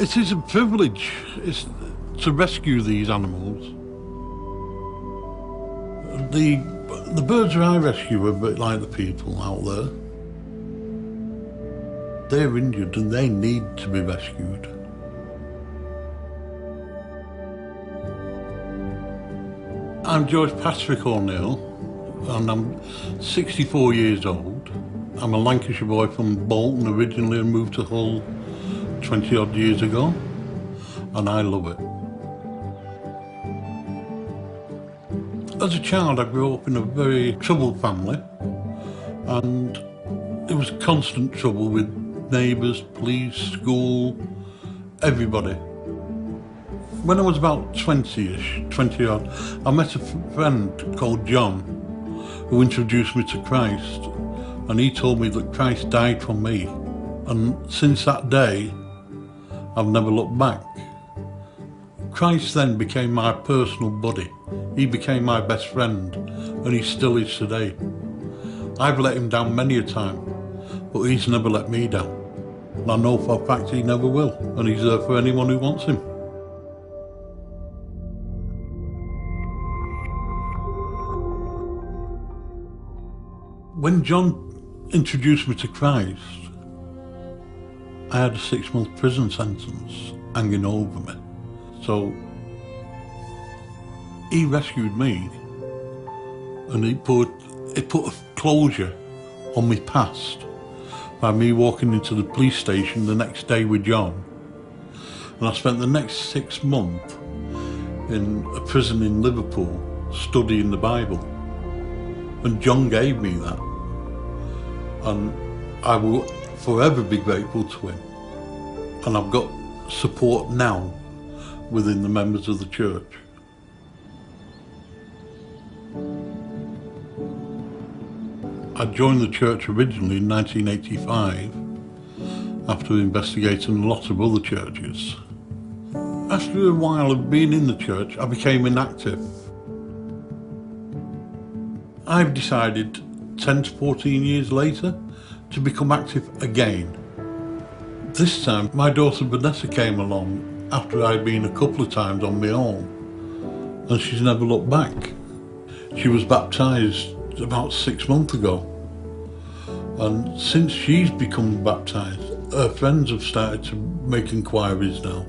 It is a privilege to rescue these animals. The birds I rescue are a bit like the people out there. They're injured and they need to be rescued. I'm George Patrick O'Neill and I'm 64 years old. I'm a Lancashire boy from Bolton originally and moved to Hull 20 odd years ago, and I love it. As a child I grew up in a very troubled family, and it was constant trouble with neighbours, police, school, everybody. When I was about 20-ish, 20 odd, I met a friend called John who introduced me to Christ, and he told me that Christ died for me, and since that day I've never looked back. Christ then became my personal buddy. He became my best friend, and he still is today. I've let him down many a time, but he's never let me down. And I know for a fact he never will, and he's there for anyone who wants him. When John introduced me to Christ, I had a 6-month prison sentence hanging over me. So he rescued me, and he put a closure on my past by me walking into the police station the next day with John. And I spent the next 6 months in a prison in Liverpool studying the Bible. And John gave me that. And I will forever be grateful to him. And I've got support now within the members of the church. I joined the church originally in 1985 after investigating a lot of other churches. After a while of being in the church, I became inactive. I've decided 10 to 14 years later to become active again. This time my daughter Vanessa came along after I'd been a couple of times on my own, and she's never looked back. She was baptised about 6 months ago, and since she's become baptised, her friends have started to make inquiries now,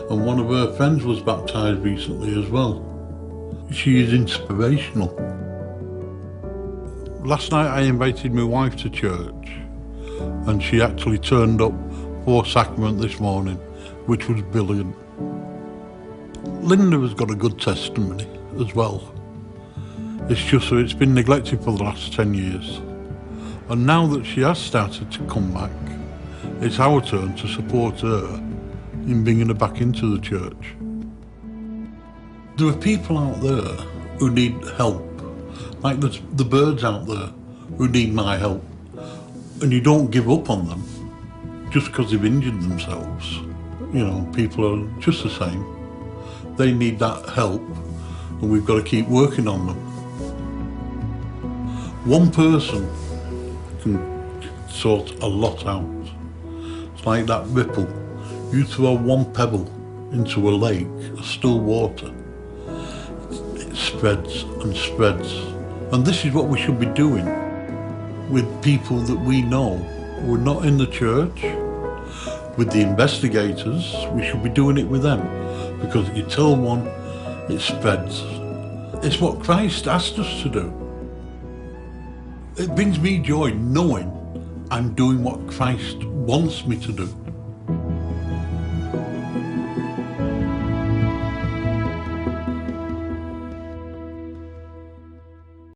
and one of her friends was baptised recently as well. She is inspirational. Last night I invited my wife to church, and she actually turned up for sacrament this morning, which was brilliant. Linda has got a good testimony as well. It's just that it's been neglected for the last 10 years. And now that she has started to come back, it's our turn to support her in bringing her back into the church. There are people out there who need help, like the birds out there who need my help. And you don't give up on them just because they've injured themselves. You know, people are just the same. They need that help, and we've got to keep working on them. One person can sort a lot out. It's like that ripple. You throw one pebble into a lake of still water, it spreads and spreads. And this is what we should be doing with people that we know who are not in the church. With the investigators, we should be doing it with them, because if you tell one, it spreads. It's what Christ asked us to do. It brings me joy knowing I'm doing what Christ wants me to do.